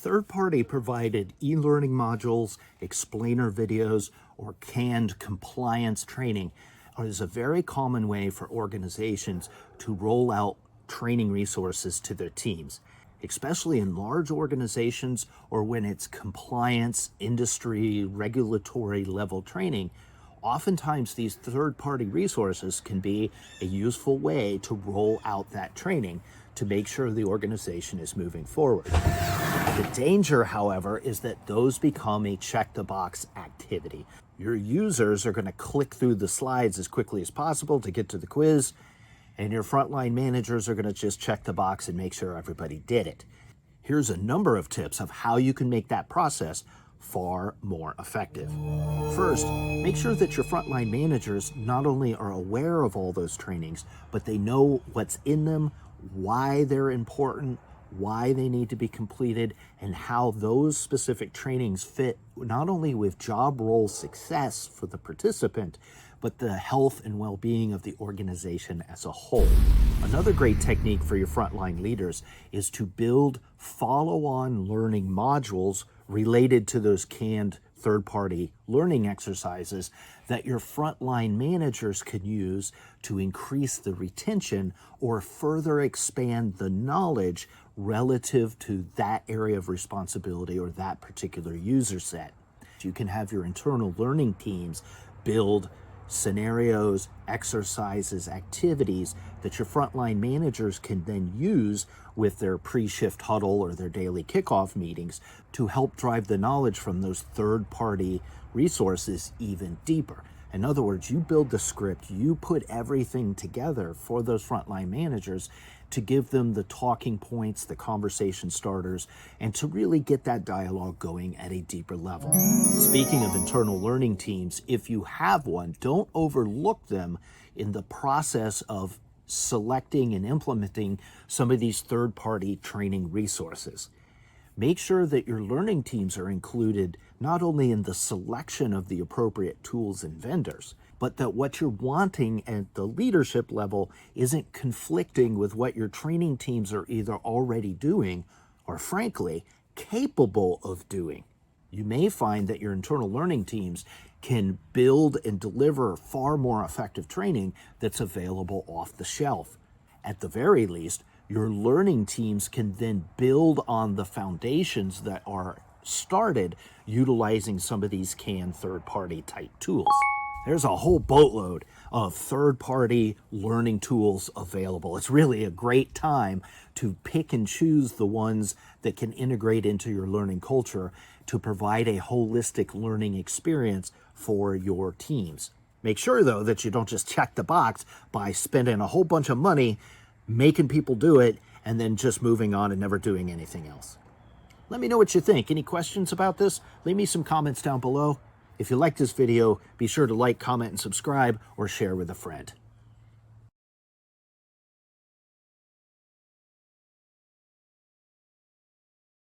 Third-party provided e-learning modules, explainer videos, or canned compliance training is a very common way for organizations to roll out training resources to their teams, especially in large organizations or when it's compliance, industry, regulatory level training. Oftentimes, these third-party resources can be a useful way to roll out that training to make sure the organization is moving forward. The danger, however, is that those become a check-the-box activity. Your users are going to click through the slides as quickly as possible to get to the quiz, and your frontline managers are going to just check the box and make sure everybody did it. Here's a number of tips of how you can make that process far more effective. First, make sure that your frontline managers not only are aware of all those trainings, but they know what's in them, why they're important, why they need to be completed, and how those specific trainings fit not only with job role success for the participant, but the health and well-being of the organization as a whole. Another great technique for your frontline leaders is to build follow-on learning modules related to those canned third-party learning exercises that your frontline managers can use to increase the retention or further expand the knowledge relative to that area of responsibility or that particular user set. You can have your internal learning teams build scenarios, exercises, activities that your frontline managers can then use with their pre-shift huddle or their daily kickoff meetings to help drive the knowledge from those third-party resources even deeper. In other words, you build the script, you put everything together for those frontline managers to give them the talking points, the conversation starters, and to really get that dialogue going at a deeper level. Speaking of internal learning teams, if you have one, don't overlook them in the process of selecting and implementing some of these third-party training resources. Make sure that your learning teams are included not only in the selection of the appropriate tools and vendors, but that what you're wanting at the leadership level isn't conflicting with what your training teams are either already doing or, frankly, capable of doing. You may find that your internal learning teams can build and deliver far more effective training that's available off the shelf. At the very least, your learning teams can then build on the foundations that are started utilizing some of these canned third-party type tools. There's a whole boatload of third-party learning tools available. It's really a great time to pick and choose the ones that can integrate into your learning culture to provide a holistic learning experience for your teams. Make sure, though, that you don't just check the box by spending a whole bunch of money making people do it and then just moving on and never doing anything else. Let me know what you think. Any questions about this? Leave me some comments down below. If you like this video, be sure to like, comment, and subscribe, or share with a friend.